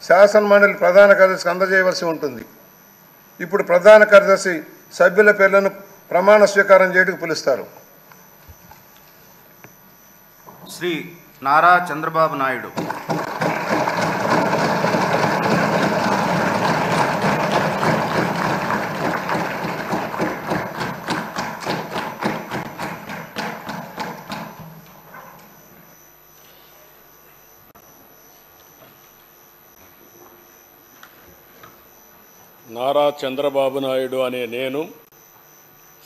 శాసనమండలి ప్రధాన కార్యదర్శికి అందజేయవలసి ఉంటుంది. ఇప్పుడు ప్రధాన కార్యదర్శి సభ్యుల పేర్లను ప్రమాణ స్వీకారం చేయడానికి పిలుస్తారు. శ్రీ నారా చంద్రబాబు నాయుడు. నారా చంద్రబాబు నాయుడు అనే నేను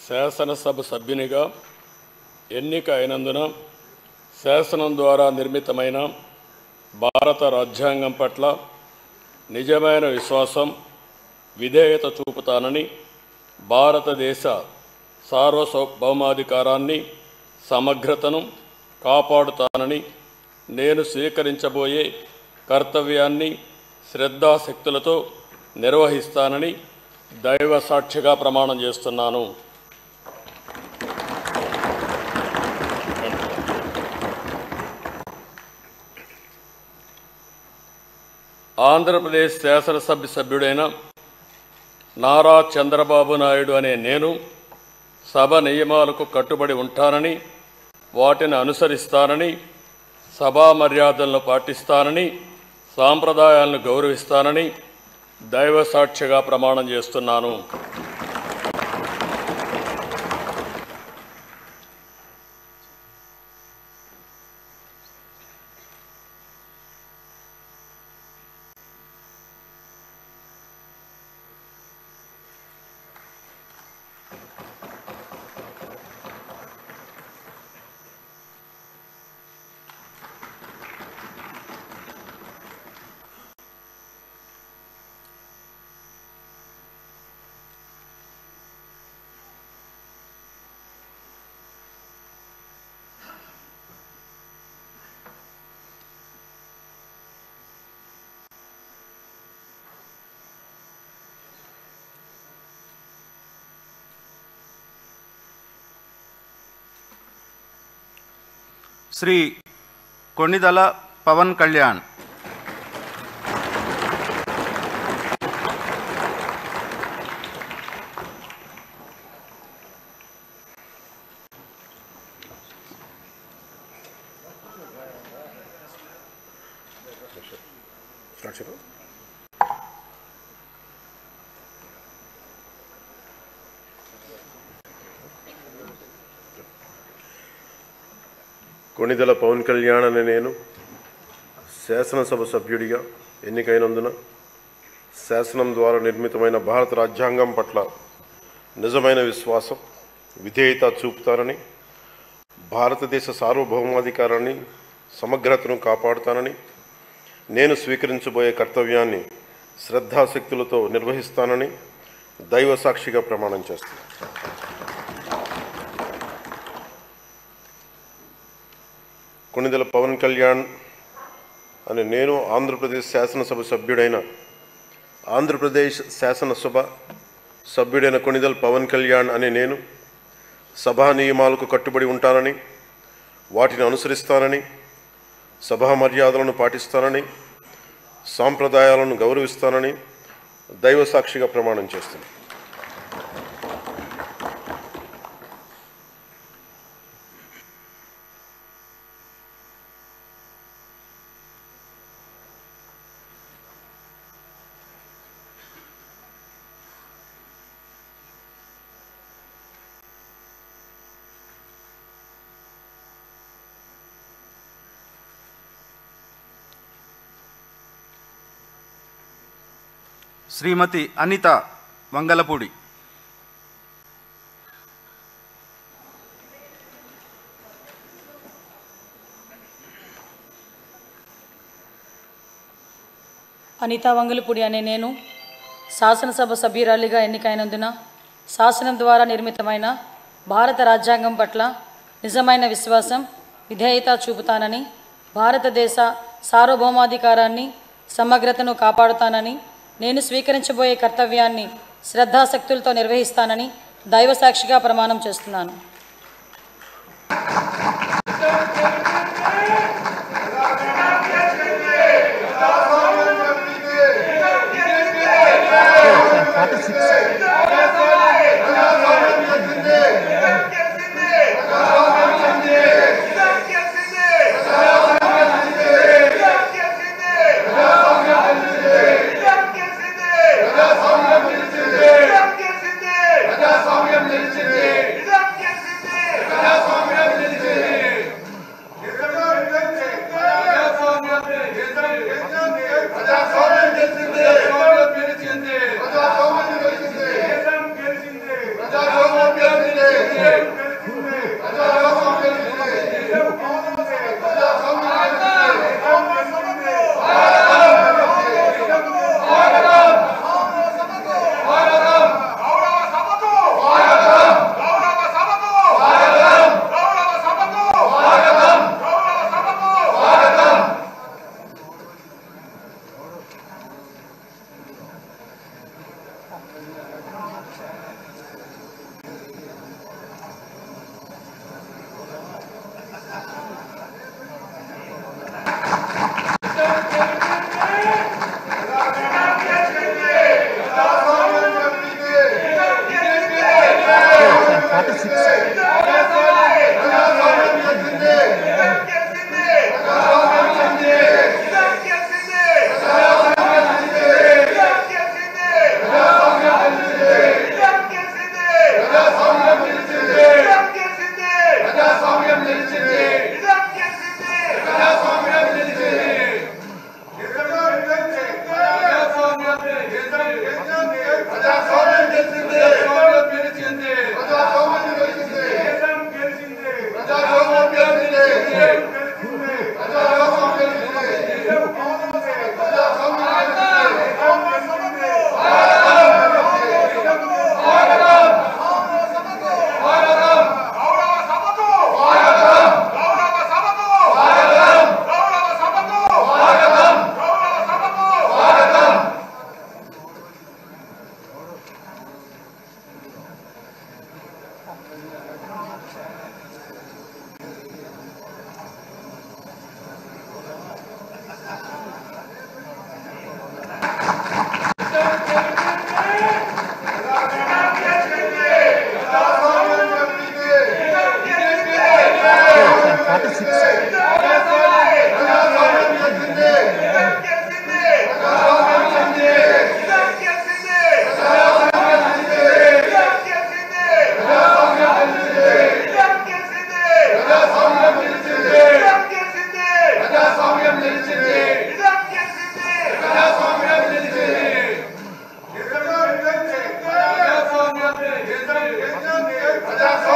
శాసనసభ సభ్యునిగా ఎన్నిక అయినందున శాసనం ద్వారా నిర్మితమైన భారత రాజ్యాంగం పట్ల నిజమైన విశ్వాసం, విధేయత చూపుతానని, భారతదేశ సార్వభౌమాధికారాన్ని, సమగ్రతను కాపాడుతానని, నేను స్వీకరించబోయే కర్తవ్యాన్ని శ్రద్ధాశక్తులతో నిర్వహిస్తానని దైవ సాక్షిగా ప్రమాణం చేస్తున్నాను. ఆంధ్రప్రదేశ్ శాసనసభ సభ్యుడైన నారా చంద్రబాబు నాయుడు అనే నేను సభ నియమాలకు కట్టుబడి ఉంటానని, వాటిని అనుసరిస్తానని, సభా మర్యాదలను పాటిస్తానని, సాంప్రదాయాలను గౌరవిస్తానని దైవ సాక్షిగా ప్రమాణం చేస్తున్నాను. శ్రీ కొణిదల పవన్ కళ్యాణ్. కొణిదెల పవన్ కళ్యాణ్ అనే నేను శాసనసభ సభ్యుడిగా ఎన్నికైనందున శాసనం ద్వారా నిర్మితమైన భారత రాజ్యాంగం పట్ల నిజమైన విశ్వాసం, విధేయత చూపుతానని, భారతదేశ సార్వభౌమాధికారాన్ని, సమగ్రతను కాపాడుతానని, నేను స్వీకరించబోయే కర్తవ్యాన్ని శ్రద్ధాశక్తులతో నిర్వహిస్తానని దైవ సాక్షిగా ప్రమాణం చేస్తాను. కొణిదెల పవన్ కళ్యాణ్ అని నేను ఆంధ్రప్రదేశ్ శాసనసభ సభ్యుడైన కొణిదెల పవన్ కళ్యాణ్ అని నేను సభా నియమాలకు కట్టుబడి ఉంటానని, వాటిని అనుసరిస్తానని, సభా మర్యాదలను పాటిస్తానని, సాంప్రదాయాలను గౌరవిస్తానని దైవ సాక్షిగా ప్రమాణం చేస్తాను. శ్రీమతి అనిత వంగలపూడి. అనిత వంగలపూడి అనే నేను శాసనసభ సభ్యురాలిగా ఎన్నికైనందున శాసనం ద్వారా నిర్మితమైన భారత రాజ్యాంగం పట్ల నిజమైన విశ్వాసం, విధేయత చూపుతానని, భారతదేశ సార్వభౌమాధికారాన్ని, సమగ్రతను కాపాడుతానని, నేను స్వీకరించబోయే కర్తవ్యాన్ని శ్రద్ధాశక్తులతో నిర్వహిస్తానని దైవ సాక్షిగా ప్రమాణం చేస్తున్నాను. ప్రజాస్వామ్యం